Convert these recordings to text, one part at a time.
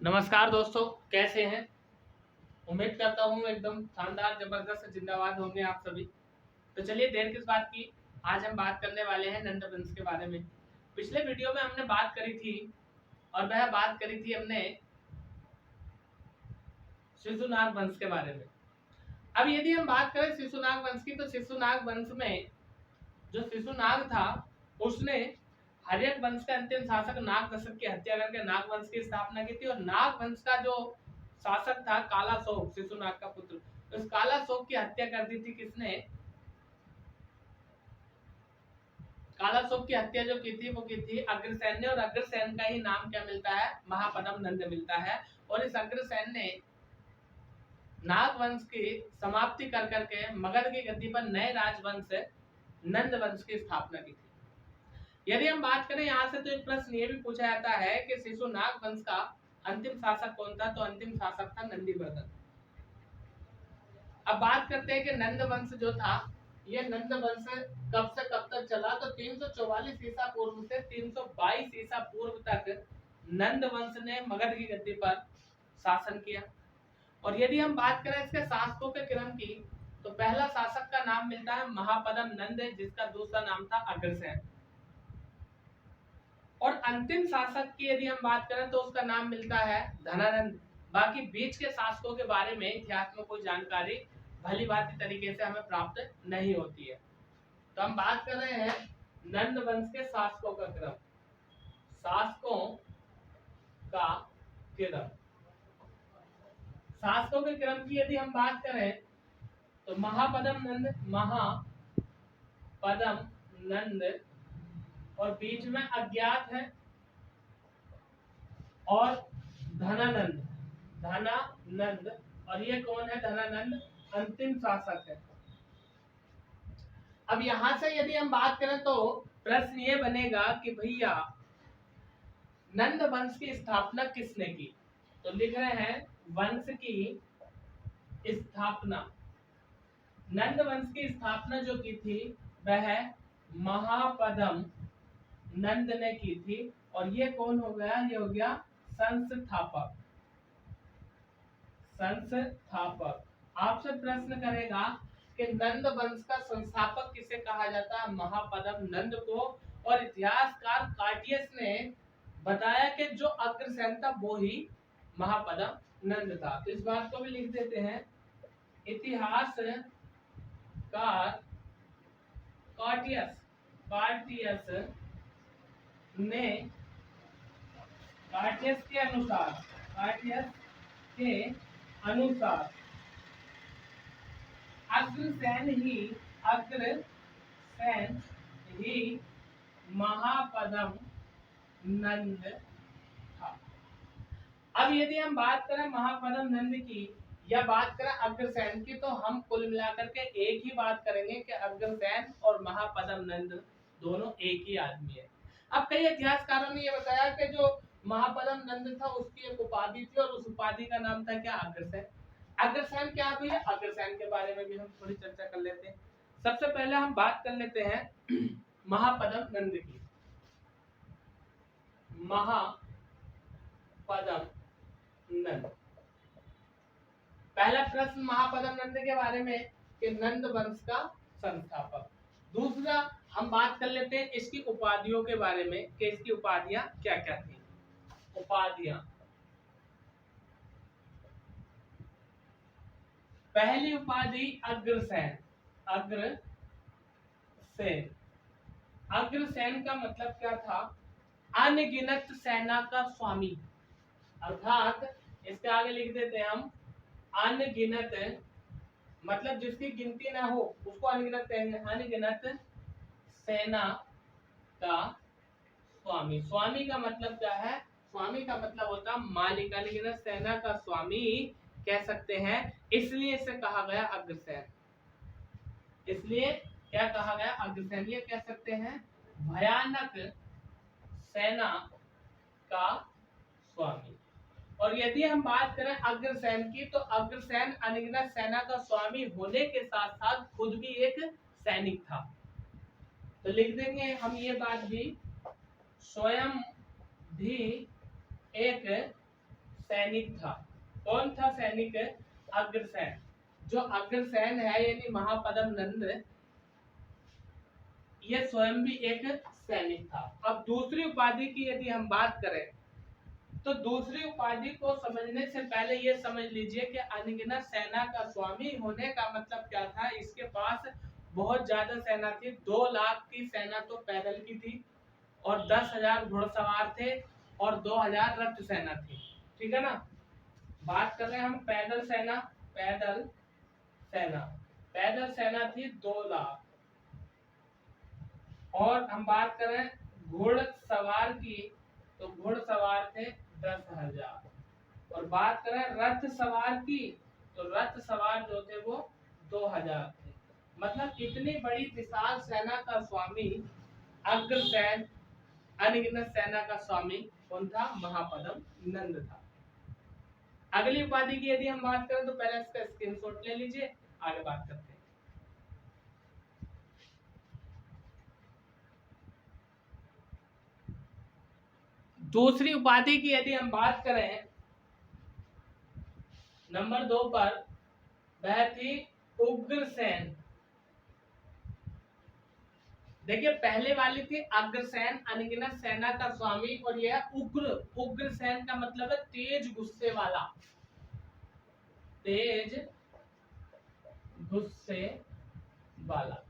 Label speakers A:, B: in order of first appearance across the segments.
A: नमस्कार दोस्तों, कैसे हैं? उम्मीद करता हूँ एकदम शानदार, जबरदस्त, जिंदाबाद होंगे आप सभी। तो चलिए देर किस बात की, आज हम बात करने वाले हैं नंद वंश के बारे में। पिछले वीडियो में हमने बात करी थी और वह बात करी थी हमने शिशुनाग वंश के बारे में। अब यदि हम बात करें शिशुनाग वंश की, तो शिशुनाग वंश में जो शिशुनाग था उसने हर्यक वंश के अंतिम शासक नाग दशक की हत्या करके नाग वंश की स्थापना की थी। और नाग वंश का जो शासक था कालाशोक, शिशुनाग का पुत्र, उस कालाशोक की हत्या कर दी थी किसने? कालाशोक की हत्या जो की थी वो की थी अग्रसेन ने। और अग्रसेन का ही नाम क्या मिलता है? महापद्म नंद मिलता है। और इस अग्रसेन ने नाग वंश की समाप्ति कर करके मगध की गद्दी पर नए राजवंश नंद वंश की स्थापना की थी। यदि हम बात करें यहाँ से, तो एक प्रश्न ये भी पूछा जाता है कि शिशुनाग वंश का अंतिम शासक कौन था? तो अंतिम शासक था नंदीवर्धन। अब बात करते हैं कि नंद वंश जो था, यह नंद वंश कब से कब तक चला? तो 344 ईसा पूर्व से 322 ईसा पूर्व तक नंद वंश ने मगध की गद्दी पर शासन किया। और यदि हम बात करें इसके शासकों के क्रम की, तो पहला शासक का नाम मिलता है महापद्म नंद, जिसका दूसरा नाम था अग्रसेन। और अंतिम शासक की यदि हम बात करें तो उसका नाम मिलता है धनानंद। बाकी बीच के शासकों के बारे में इतिहास में कोई जानकारी भली भांति तरीके से हमें प्राप्त नहीं होती है। तो हम बात कर रहे हैं नंद वंश के शासकों का क्रम। शासकों का क्रम, शासकों के क्रम की यदि हम बात करें तो महापद्म नंद और बीच में अज्ञात है और धनानंद। और ये कौन है? धनानंद अंतिम शासक है। अब यहां से यदि हम बात करें तो प्रश्न ये बनेगा कि भैया नंद वंश की स्थापना किसने की? तो लिख रहे हैं वंश की स्थापना। नंद वंश की स्थापना जो की थी वह महापद्म नंद ने की थी। और ये कौन हो गया? ये हो गया संस्थापक। आपसे प्रश्न करेगा कि नंद वंश का संस्थापक किसे कहा जाता है? महापद्म नंद को। और इतिहासकार कार्टियस ने बताया कि जो अग्रसेन था वो ही महापद्म नंद था। तो इस बात को भी लिख देते हैं। इतिहासकार कार्टियस के अनुसार अग्रसेन ही महापद्म नंद था। अब यदि हम बात करें महापद्म नंद की या बात करें अग्रसेन की, तो हम कुल मिलाकर के एक ही बात करेंगे कि अग्रसेन और महापद्म नंद दोनों एक ही आदमी है। अब कई इतिहासकारों ने यह बताया कि जो महापद्म नंद था उसकी एक उपाधि थी और उस उपाधि का नाम था क्या? अग्रसेन। अग्रसेन क्या हुई है? अग्रसेन के बारे में भी हम थोड़ी चर्चा कर लेते हैं। सबसे पहले हम बात कर लेते हैं महापद्म नंद की। महापद्म नंद, पहला प्रश्न महापद्म नंद के बारे में कि नंद वंश का संस्थापक। दूसरा हम बात कर लेते हैं इसकी उपाधियों के बारे में कि इसकी उपाधियां क्या क्या थी। उपाधियां, पहली उपाधि अग्रसेन। अग्रसेन का मतलब क्या था? अनगिनत सेना का स्वामी। अर्थात इसके आगे लिख देते हैं हम अनगिनत, मतलब जिसकी गिनती ना हो उसको अनगिनत कहेंगे। अनगिनत सेना का स्वामी। स्वामी का मतलब क्या है? स्वामी का मतलब होता है मालिक। अनगिनत सेना का स्वामी कह सकते हैं, इसलिए इसे कहा गया अग्रसेन। इसलिए क्या कहा गया? अग्रसेन। ये कह सकते हैं भयानक सेना का स्वामी। और यदि हम बात करें अग्रसेन की, तो अग्रसेन अनगिनत सेना का स्वामी होने के साथ साथ खुद भी एक सैनिक था। तो लिख देंगे हम ये बात भी, स्वयं भी एक सैनिक था। कौन था सैनिक? अग्रसेन। जो अग्रसेन है यानी महापद्म नंद, ये स्वयं भी एक सैनिक था। अब दूसरी उपाधि की यदि हम बात करें तो दूसरी उपाधि को समझने से पहले ये समझ लीजिए कि अनगिनत सेना का स्वामी होने का मतलब क्या था। इसके पास बहुत ज्यादा सेना थी। 2 लाख की सेना तो पैदल की थी और 10,000 घुड़सवार थे और 2,000 रथ सेना थी। ठीक है ना। बात कर रहे हैं हम पैदल सेना। पैदल सेना पैदल सेना थी 2 लाख। और हम बात करें घुड़सवार की तो घुड़सवार थे 10,000। और बात करें रथ सवार की तो रथ सवार जो थे वो 2,000 थे। मतलब इतनी बड़ी विशाल सेना का स्वामी अग्रसेन, अनगिनत सेना का स्वामी कौन था? महापद्म नंद था। अगली उपाधि की यदि हम बात करें तो पहले इसका स्क्रीनशॉट ले लीजिए, आगे बात करते हैं। दूसरी उपाधि की यदि हम बात करें नंबर 2 पर, वह थी उग्रसेन। देखिए पहले वाली थी अग्रसेन, अनगिनत सेना का स्वामी, और यह उग्र। उग्रसेन का मतलब है तेज गुस्से वाला। तेज गुस्से वाला।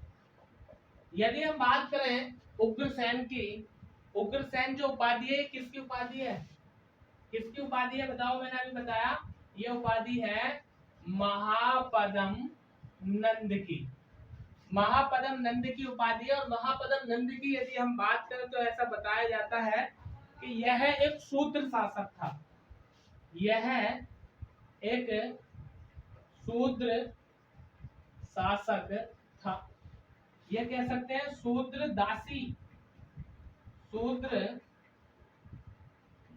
A: यदि हम बात करें उग्रसेन की, उग्रसेन जो उपाधि है किसकी उपाधि है? किसकी उपाधि है बताओ? मैंने अभी बताया ये उपाधि है महापद्म नंद की। महापद्म नंद की उपाधि है। और महापद्म नंद की यदि हम बात करें तो ऐसा बताया जाता है कि यह एक शूद्र शासक था। यह एक शूद्र शासक था। यह कह सकते हैं शूद्र दासी, शूद्र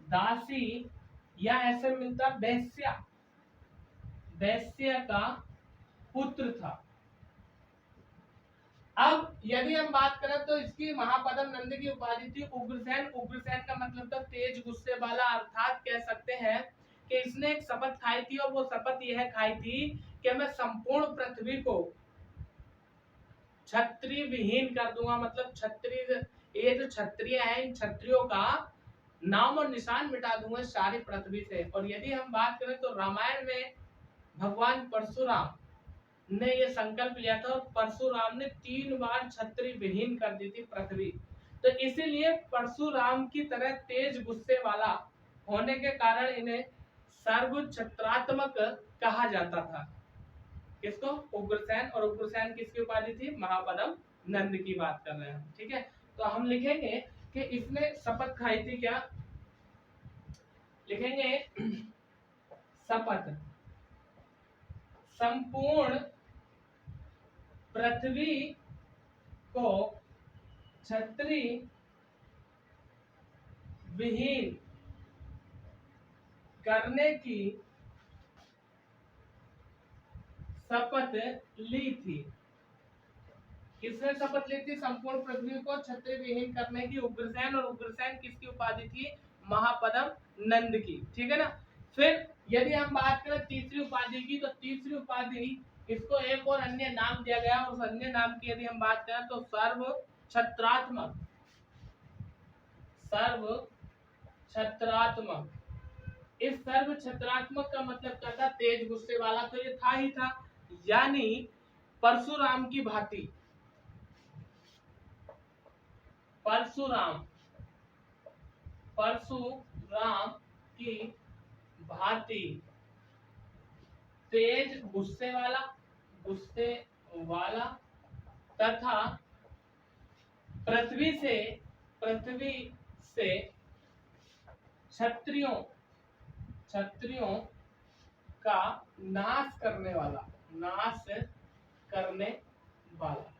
A: दासी, या ऐसे मिलता वैश्या, वैश्य का पुत्र था। अब यदि हम बात करें तो इसकी महापद्म नंद की उपाधि थी उग्रसेन। उग्रसेन का मतलब था तेज गुस्से वाला। अर्थात कह सकते हैं कि इसने एक शपथ खाई थी और वो शपथ यह खाई थी कि मैं संपूर्ण पृथ्वी को क्षत्रिय विहीन कर दूंगा। मतलब क्षत्रिय, ये जो क्षत्रिय है इन क्षत्रियों का नाम और निशान मिटा दूंगा सारी पृथ्वी से। और यदि हम बात करें तो रामायण में भगवान परशुराम ने ये संकल्प लिया था और परशुराम ने 3 बार क्षत्रिय विहीन कर दी थी पृथ्वी। तो इसीलिए परशुराम की तरह तेज गुस्से वाला होने के कारण इन्हें सर्व क्षत्रात्मक कहा जाता था। किसको? उग्रसेन। और उग्रसेन किसकी उपाधि थी? महापद्म नंद की बात कर रहे हैं। ठीक है। तो हम लिखेंगे कि इसने शपथ खाई थी। क्या लिखेंगे? शपथ संपूर्ण पृथ्वी को क्षत्रिय विहीन करने की शपथ ली थी। किसने शपथ ली थी? संपूर्ण पृथ्वी को क्षत्रिय विहीन करने की उग्रसेन। और उग्रसेन किसकी उपाधि थी? महापद्म नंद की। ठीक है ना। फिर यदि हम बात करें तीसरी उपाधि की तो तीसरी उपाधि इसको एक और अन्य नाम दिया गया। उस अन्य नाम की यदि हम बात करें तो सर्व छत्रात्मक। सर्व छत्रात्मक। इस सर्व छत्रात्मक का मतलब क्या था? तेज गुस्से वाला। तो ये था ही था, यानी परशुराम की भांति, परशुराम, परशुराम की भांति तेज गुस्से वाला, गुस्से वाला तथा पृथ्वी से क्षत्रियों का नाश करने वाला, नाश करने वाला।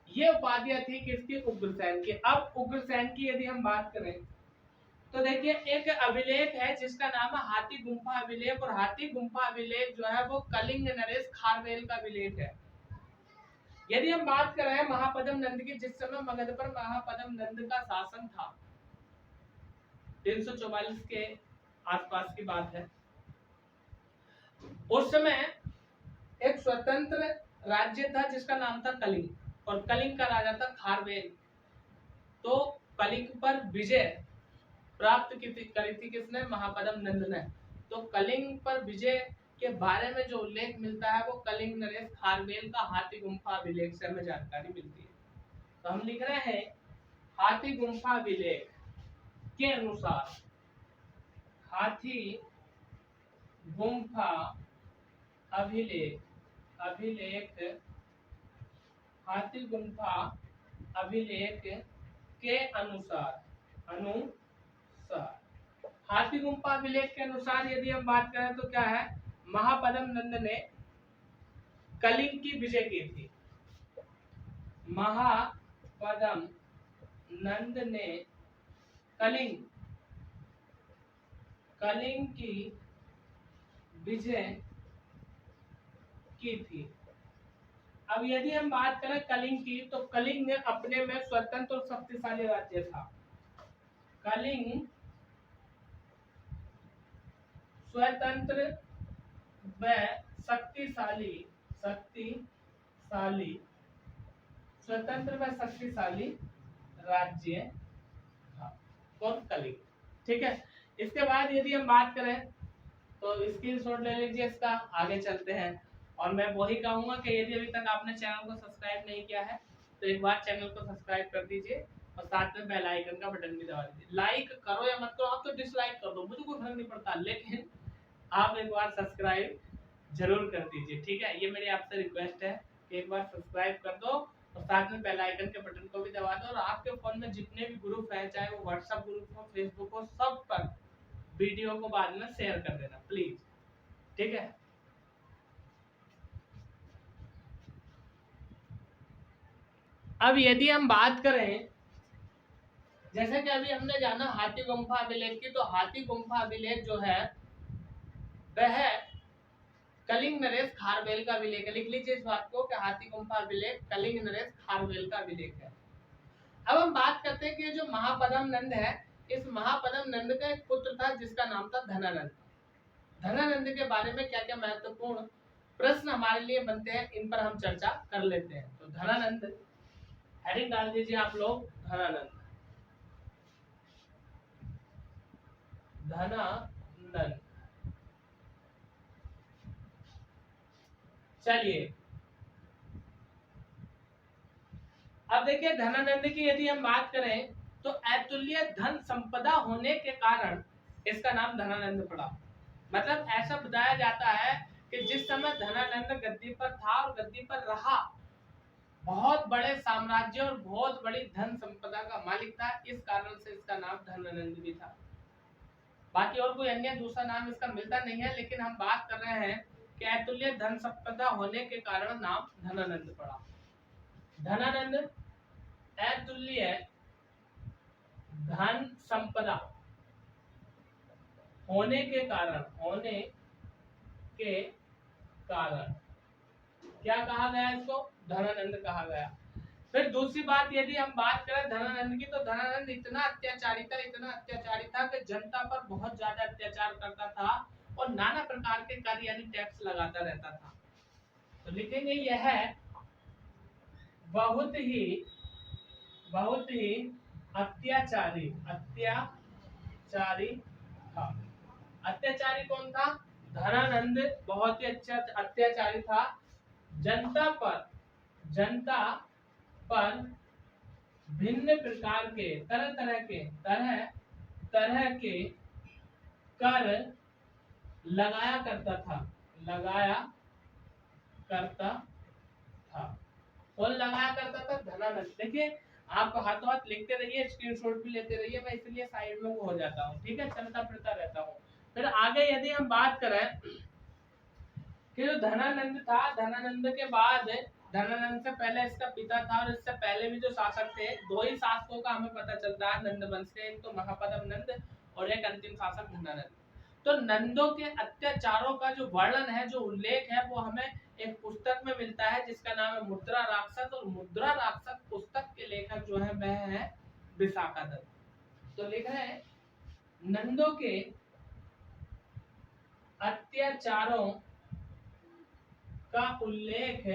A: ये उपाधियां थी किसकी? उग्रसेन की। अब उग्रसेन की यदि हम बात करें तो देखिए एक अभिलेख है जिसका नाम है हाथी गुम्फा अभिलेख। और हाथी गुम्फा अभिलेख जो है वो कलिंग नरेश खारवेल का अभिलेख है। यदि हम बात कर रहे हैं महापद्म नंद की, जिस समय मगध पर महापद्म नंद का शासन था 344 के आसपास की बात है। उस समय एक स्वतंत्र राज्य था जिसका नाम था कलिंग, और कलिंग का राजा था खारवेल। तो कलिंग पर विजय प्राप्त करी थी किसने? महापद्म नंद ने। तो कलिंग पर विजय के बारे में जो उल्लेख मिलता है वो कलिंग नरेश खारवेल का हाथी गुम्फा अभिलेख से हमें जानकारी मिलती है। तो हम लिख रहे हैं हाथी गुम्फा अभिलेख के अनुसार, हाथी गुम्फा अभिलेख हाथी गुम्फा अभिलेख के अनुसार हाथी गुम्फा अभिलेख के अनुसार यदि हम बात करें तो क्या है, महापद्म नंद ने कलिंग की विजय की थी। महापद्म नंद ने कलिंग की विजय की थी। अब यदि हम बात करें कलिंग की, तो कलिंग अपने में स्वतंत्र और शक्तिशाली राज्य था। कलिंग स्वतंत्र व शक्तिशाली राज्य था। कौन? कलिंग। ठीक है। इसके बाद यदि हम बात करें तो स्क्रीनशॉट ले लीजिए इसका, आगे चलते हैं। और मैं वही कहूंगा कि यदि अभी तक आपने चैनल को सब्सक्राइब नहीं किया है तो एक बार चैनल को सब्सक्राइब कर दीजिए और साथ में बेल आइकन का बटन भी दबा दीजिए। लाइक करो या मत करो, आप तो डिसलाइक कर दो, मुझे कोई फर्क नहीं पड़ता, लेकिन आप एक बार सब्सक्राइब जरूर कर दीजिए। ठीक है, ये मेरी आपसे रिक्वेस्ट है कि एक बार सब्सक्राइब कर दो और साथ में बेल आइकन के बटन को भी दबा दो। और आपके फोन में जितने भी ग्रुप हैं, चाहे वो व्हाट्सएप ग्रुप हो, फेसबुक हो, सब पर वीडियो को बाद में शेयर कर देना प्लीज। ठीक है। अब यदि हम बात करें, जैसे कि अभी हमने जाना हाथी गुम्फा अभिलेख की, तो हाथी गुम्फा अभिलेख जो है वह कलिंग नरेश खारवेल का अभिलेख है। लिख लीजिए इस बात को कि हाथी गुम्फा अभिलेख कलिंग नरेश खारवेल का अभिलेख है। अब हम बात करते हैं कि जो महापद्म नंद है, इस महापद्म नंद का एक पुत्र था जिसका नाम था धनानंद। धनानंद के बारे में क्या क्या महत्वपूर्ण प्रश्न हमारे लिए बनते हैं, इन पर हम चर्चा कर लेते हैं। तो धनानंद, हेडिंग डाल दीजिए आप लोग, धनानंद। चलिए अब देखिए, धनानंद की यदि हम बात करें तो अतुल्य धन संपदा होने के कारण इसका नाम धनानंद पड़ा। मतलब ऐसा बताया जाता है कि जिस समय धनानंद गद्दी पर था और गद्दी पर रहा, बहुत बड़े साम्राज्य और बहुत बड़ी धन संपदा का मालिक था, इस कारण से इसका नाम धनानंद भी था। बाकी और कोई अन्य दूसरा नाम इसका मिलता नहीं है, लेकिन हम बात कर रहे हैं कि अतुल्य धन संपदा होने के कारण नाम धनानंद पड़ा। धनानंद अतुल्य धन संपदा होने के कारण क्या कहा गया? इसको धनानंद कहा गया। फिर दूसरी बात यदि हम बात करें धनानंद की, तो धनानंद इतना अत्याचारी था कि जनता पर बहुत ज्यादा अत्याचार करता था और नाना प्रकार के कर यानी टैक्स लगाता रहता था। तो लिखेंगे यह बहुत ही अत्याचारी था। अत्याचारी कौन था? धनानंद बहुत ही अच्छा अत्याचारी था। जनता पर भिन्न प्रकार के तरह के कर लगाया करता था। कौन लगाया करता था? धनानंद। देखिए, आप हाथों हाथ लिखते रहिए, स्क्रीनशॉट भी लेते रहिए, मैं इसलिए साइड में हो जाता हूँ। ठीक है, चलता फिरता रहता हूँ। फिर आगे यदि हम बात करें कि जो धनानंद था, धनानंद के बाद धनानंद से पहले इसका पिता था और इससे पहले भी जो शासक थे, दो ही शासकों का हमें पता चलता है नंद वंश के, एक तो महापद्म नंद और एक अंतिम शासक धनानंद। तो नंदों के अत्याचारों का जो वर्णन है, जो उल्लेख है, वो हमें एक पुस्तक में मिलता है जिसका नाम है मुद्रा राक्षस। और मुद्रा राक्षस पुस्तक के लेखक जो है वह है विशाखा दत्त। तो लिख रहे हैं नंदों के अत्याचारों का उल्लेख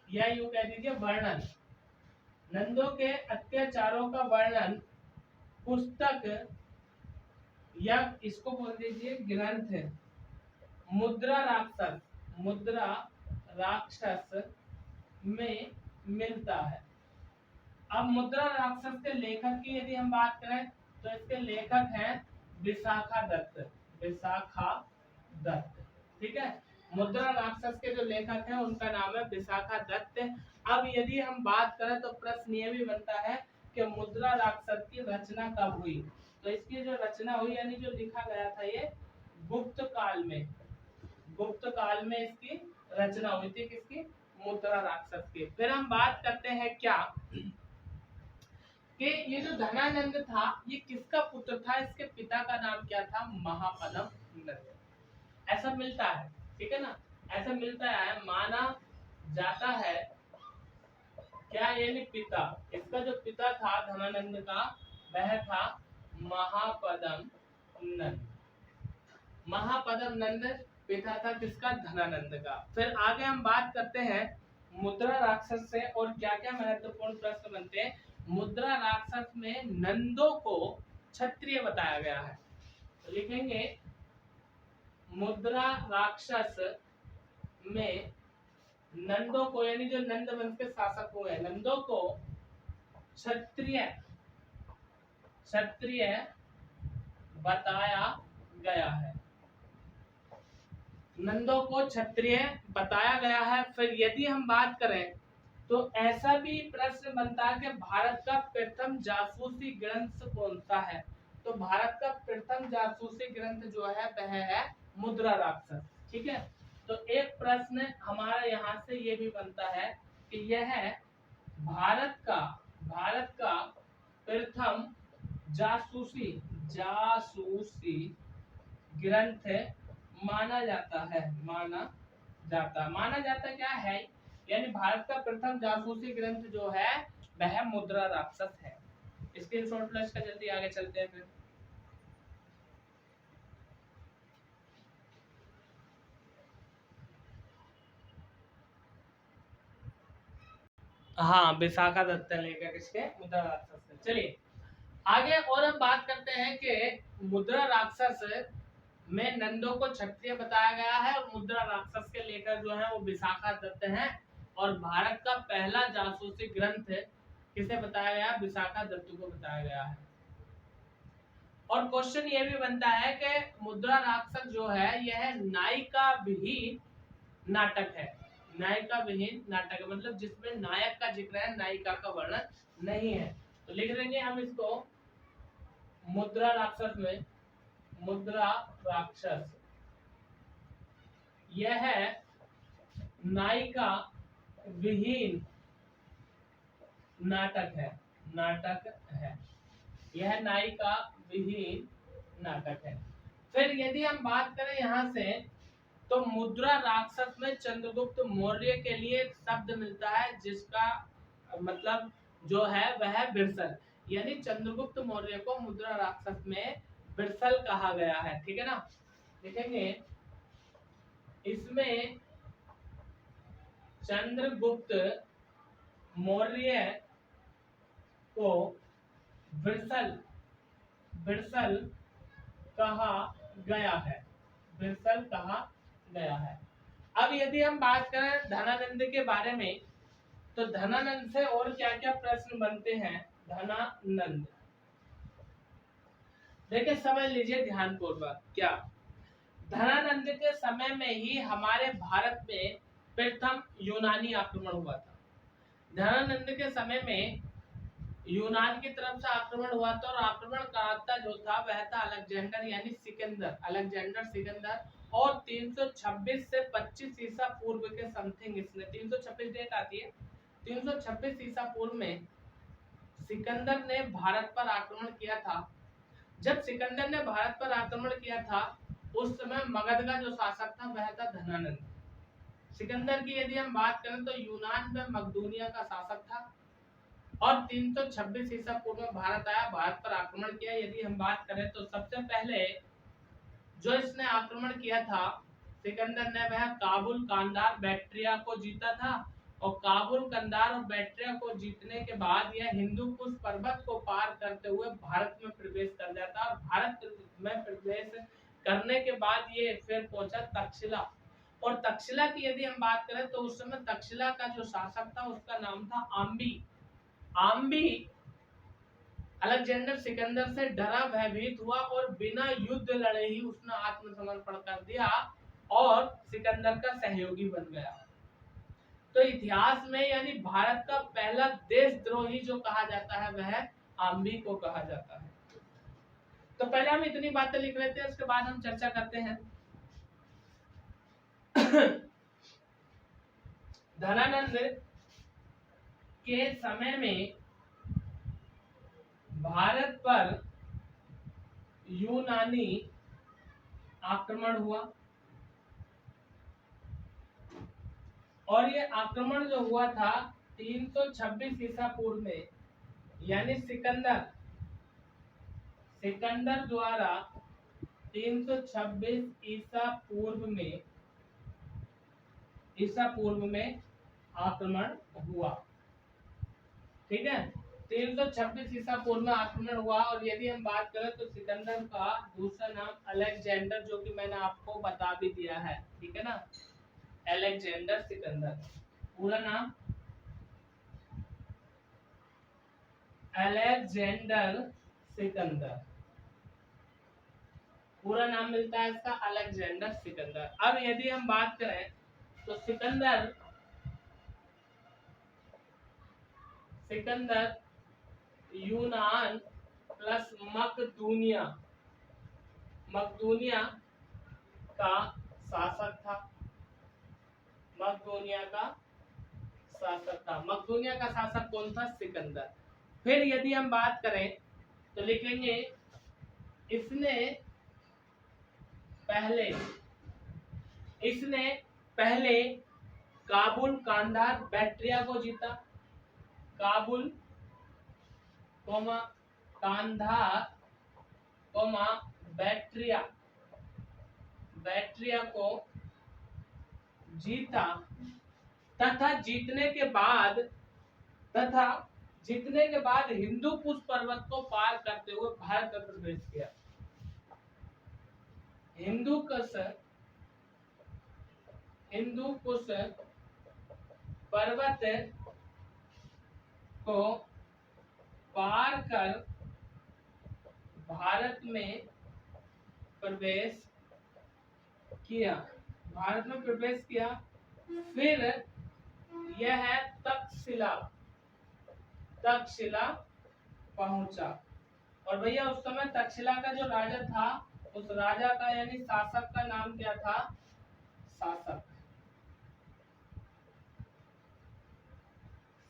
A: या यूं कह दीजिए वर्णन, नंदों के अत्याचारों का वर्णन पुस्तक या इसको बोल दीजिए ग्रंथ मुद्रा राक्षस में मिलता है। अब मुद्रा राक्षस के लेखक की यदि हम बात करें तो इसके लेखक हैं विशाखा दत्त। ठीक है, मुद्रा राक्षस के जो लेखक हैं उनका नाम है विशाखा दत्त। अब यदि हम बात करें तो प्रश्न ये भी बनता है कि मुद्रा राक्षस की रचना कब हुई, तो इसकी जो रचना हुई यानी जो लिखा गया था ये गुप्त काल में इसकी रचना हुई थी, किसकी, मुद्रा राक्षस की। फिर हम बात करते हैं क्या कि ये जो धनानंद था ये किसका पुत्र था, इसके पिता का नाम क्या था, महापद्म नंद। ऐसा मिलता है, ठीक है ना, ऐसा मिलता है, माना जाता है क्या, यानी पिता, इसका जो पिता था धनानंद का वह था महापद्म नंद पिता था किसका, धनानंद का। फिर आगे हम बात करते हैं मुद्रा राक्षस से और क्या क्या महत्वपूर्ण प्रश्न बनते हैं। मुद्रा राक्षस में नंदों को क्षत्रिय बताया गया है, तो लिखेंगे मुद्रा राक्षस में नंदों को, यानी जो नंद वंश के शासक हुए नंदों को क्षत्रिय बताया गया है, नंदों को क्षत्रिय बताया गया है। फिर यदि हम बात करें तो ऐसा भी प्रश्न बनता है कि भारत का प्रथम जासूसी ग्रंथ कौन सा है, तो भारत का प्रथम जासूसी ग्रंथ जो है वह है मुद्रा राक्षस। ठीक है, तो एक प्रश्न हमारा यहाँ से ये भी बनता है कि यह भारत का प्रथम जासूसी ग्रंथ माना जाता क्या है, यानी भारत का प्रथम जासूसी ग्रंथ जो है वह मुद्रा राक्षस है। स्क्रीनशॉट प्लस का जल्दी आगे चलते हैं। फिर हाँ, विशाखा दत्त लेकर किसके, मुद्रा राक्षस से। चलिए आगे और हम बात करते हैं कि मुद्रा राक्षस में नंदों को क्षत्रिय बताया गया है और मुद्रा राक्षस के लेकर जो है वो विशाखा दत्त हैं, और भारत का पहला जासूसी ग्रंथ किसे बताया गया, विशाखा दत्त को बताया गया है। और क्वेश्चन ये भी बनता है कि मुद्रा राक्षस जो है यह नायिका विहीन नाटक है, मतलब जिसमें नायक का जिक्र है, नायिका का वर्णन नहीं है। तो लिख देंगे हम इसको मुद्रा राक्षस में, मुद्रा राक्षस यह नायिका विहीन नाटक है, यह नायिका विहीन नाटक है। फिर यदि हम बात करें यहाँ से तो मुद्रा राक्षस में चंद्रगुप्त मौर्य के लिए एक शब्द मिलता है जिसका मतलब जो है वह बिरसल, यानी चंद्रगुप्त मौर्य को मुद्रा राक्षस में बिरसल कहा गया है। ठीक है ना, देखेंगे इसमें चंद्रगुप्त मौर्य को बिरसल कहा गया है। अब यदि हम बात करें धनानंद के बारे में तो धनानंद से और क्या क्या प्रश्न बनते हैं। धनानंद देखिए, समझ लीजिए ध्यानपूर्वक, क्या धनानंद के समय में ही हमारे भारत में प्रथम यूनानी आक्रमण हुआ था। धनानंद के समय में यूनान की तरफ से आक्रमण हुआ था और आक्रमणकर्ता जो था वह था अलेक्जेंडर, यानी सिकंदर, और 326 से 25 ईसा पूर्व के समथिंग, इसने 326 डेट आती है, 326 ईसा पूर्व में सिकंदर ने भारत पर आक्रमण किया था। जब सिकंदर ने भारत पर आक्रमण किया था उस समय मगध का जो शासक था वह था धनानंद। सिकंदर की यदि हम बात करें तो यूनान में मकदूनिया का शासक था और 326 ईसा पूर्व में भारत आया, भारत पर आक्रमण किया। यदि हम बात करें तो सबसे पहले जो इसने आक्रमण किया था सिकंदर ने, वह काबुल, कांधार, बैक्ट्रिया को जीता था। और काबुल, कंधार और बैक्ट्रिया को जीतने के बाद यह हिंदू कुश पर्वत को पार करते हुए भारत में प्रवेश कर जाता, और भारत में प्रवेश करने के बाद ये फिर पहुंचा तक्षशिला। और तक्षशिला की यदि हम बात करें तो उस समय तक्षशिला का जो शासक था उसका नाम था आम्बी। आम्बी अलेक्जेंडर सिकंदर से डरा, भयभीत हुआ और बिना युद्ध लड़े ही उसने आत्मसमर्पण कर दिया और सिकंदर का सहयोगी बन गया। तो इतिहास में यानी भारत का पहला देशद्रोही जो कहा जाता है वह आम्बी को कहा जाता है। तो पहले हम इतनी बातें लिख लेते हैं, उसके बाद हम चर्चा करते हैं। धनानंद के समय में भारत पर यूनानी आक्रमण हुआ, और ये आक्रमण जो हुआ था 326 ईसा पूर्व में, यानी सिकंदर द्वारा 326 ईसा पूर्व में आक्रमण हुआ। ठीक है, 326 ईसा पूर्व में आक्रमण हुआ। और यदि हम बात करें तो सिकंदर का दूसरा नाम अलेक्जेंडर, जो कि मैंने आपको बता भी दिया है, ठीक है ना, अलेक्जेंडर सिकंदर। पूरा नाम अलेक्जेंडर सिकंदर, पूरा नाम मिलता है इसका अलेक्जेंडर सिकंदर। अब यदि हम बात करें तो सिकंदर यूनान प्लस मकदूनिया का शासक था। मकदूनिया का शासक कौन था? सिकंदर। फिर यदि हम बात करें तो लिखेंगे इसने पहले काबुल, कांधार, बैक्ट्रिया को जीता। काबुल, कांधार, बैक्ट्रिया को जीता तथा जीतने के बाद हिंदू कुश पर्वत को पार करते हुए भारत में प्रवेश किया। हिंदू कुश पर्वत को पार कर भारत में प्रवेश किया। फिर यह तक्षशिला पहुंचा। और भैया उस समय तक्षशिला का जो राजा था, उस राजा का यानी शासक का नाम क्या था?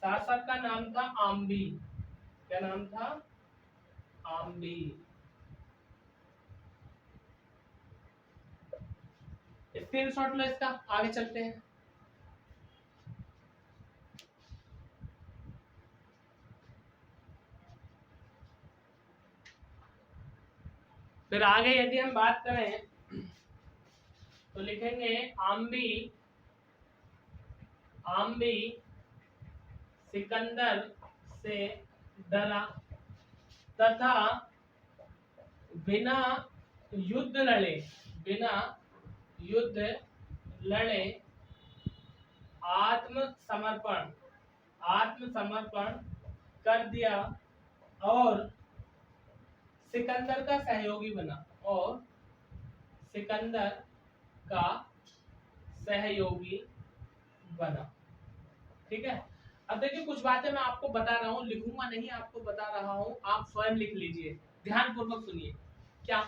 A: शासक का नाम था आम्बी। क्या नाम था? आम्बी। स्क्रीनशॉट लो इसका, आगे चलते हैं। फिर आगे यदि हम बात करें तो लिखेंगे आम्बी सिकंदर से डरा तथा बिना युद्ध लड़े आत्मसमर्पण कर दिया और सिकंदर का सहयोगी बना। ठीक है, अब देखिए कुछ बातें मैं आपको बता रहा हूँ, लिखूंगा नहीं, आपको बता रहा हूँ, आप स्वयं लिख लीजिए, ध्यान पूर्वक सुनिए। क्या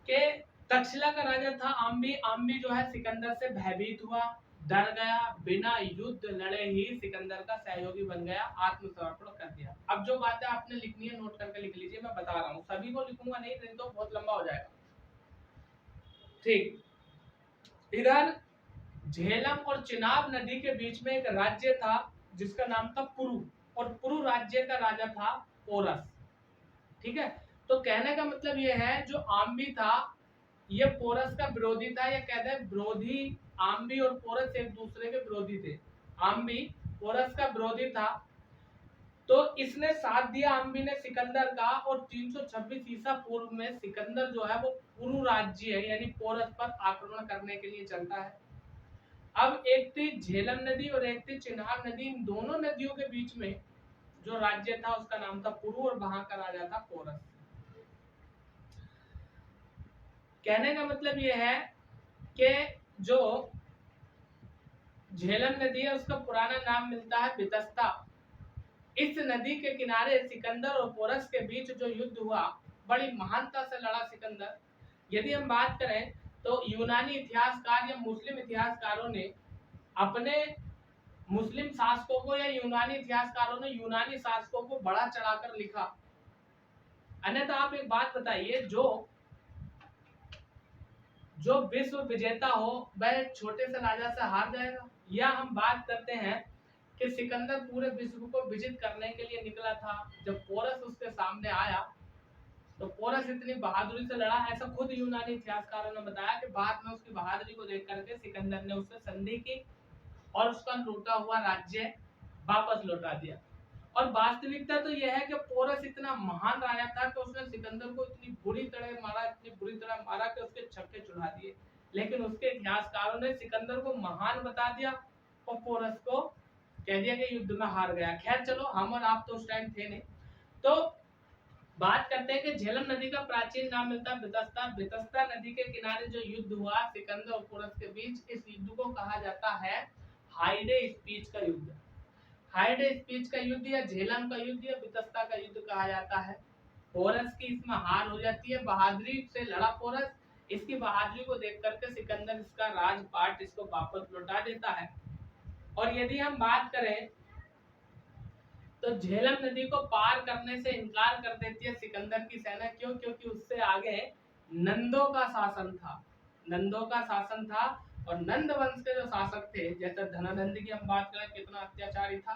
A: के तक्षशिला का राजा था आम्बी। आम्बी जो है सिकंदर से भयभीत हुआ, डर गया, बिना युद्ध लड़े ही सिकंदर का सहयोगी बन गया, आत्मसमर्पण कर दिया। अब जो बातें आपने लिखनी है नोट करके लिख लीजिए, मैं बता रहा हूँ, सभी को लिखूंगा नहीं तो बहुत लंबा हो जाएगा। ठीक, इधर झेलम और चिनाब नदी के बीच में एक राज्य था जिसका नाम था पुरु, और पुरु राज्य का राजा था पोरस। ठीक है, तो कहने का मतलब यह है जो आम्बी था ये पोरस का विरोधी था, या कहते हैं विरोधी। आम्बी और पोरस एक दूसरे के विरोधी थे। आम्बी पोरस का विरोधी था, तो इसने साथ दिया आम्बी ने सिकंदर का, और 326 ईसा पूर्व में सिकंदर जो है वो पुरु राज्य है यानी पोरस पर आक्रमण करने के लिए चलता है। अब एक थी झेलम नदी और एक थी चिनाब नदी, इन दोनों नदियों के बीच में जो राज्य था उसका नाम था पुरु, और वहां का राजा था पोरस। कहने का मतलब यह है कि जो झेलम नदी है उसका पुराना नाम मिलता है बितस्ता। इस नदी के किनारे सिकंदर और पोरस के बीच जो युद्ध हुआ, बड़ी महानता से लड़ा सिकंदर। यदि हम बात करें तो यूनानी इतिहासकार या मुस्लिम इतिहासकारों ने अपने मुस्लिम शासकों को, या यूनानी इतिहासकारों ने यूनानी शासकों को बड़ा चढ़ाकर लिखा। अन्यथा आप एक बात बताइए, जो विश्व विजेता हो वह छोटे से राजा से हार जाएगा? या हम बात करते हैं कि सिकंदर पूरे विश्व को विजित करने के लिए निकला था, जब पोरस उसके सामने आया तो पोरस इतनी बहादुरी से लड़ा, ऐसा खुद यूनानी इतिहासकारों ने बताया कि बाद में उसकी बहादुरी को देख करके सिकंदर ने उससे संधि की और उसका लूटा हुआ राज्य वापस लौटा दिया। और वास्तविकता तो यह है कि पोरस इतना महान राजा था कि उसने सिकंदर को इतनी बुरी तरह मारा कि उसके छक्के छुड़ा दिए। लेकिन उसके इतिहासकारों ने सिकंदर को महान बता दिया और पोरस को कह दिया कि युद्ध में हार गया। खैर चलो, हम और आप तो उस टाइम थे नहीं। तो बात करते हैं कि झेलम नदी का प्राचीन नाम मिलता है बितस्ता। बितस्ता नदी के किनारे जो युद्ध हुआ सिकंदर और पोरस के बीच, इस युद्ध को कहा जाता है हाइडे स्पीच का युद्ध। हाइडे स्पीच का युद्ध या झेलम का युद्ध या बितस्ता का युद्ध कहा जाता है। पोरस की इसमें हार हो जाती है, बहादुरी से लड़ा पोरस। इसकी बहादुरी को देख करके सिकंदर इसका राजपाट इसको वापस लौटा देता है। और यदि हम बात करें तो झेलम नदी को पार करने से इनकार कर देती है सिकंदर की सेना। क्यों? क्योंकि उससे आगे नंदों का शासन था। नंदों का शासन था, और नंद वंश के जो शासक थे, जैसे धनानंद की हम बात करें कितना अत्याचारी था,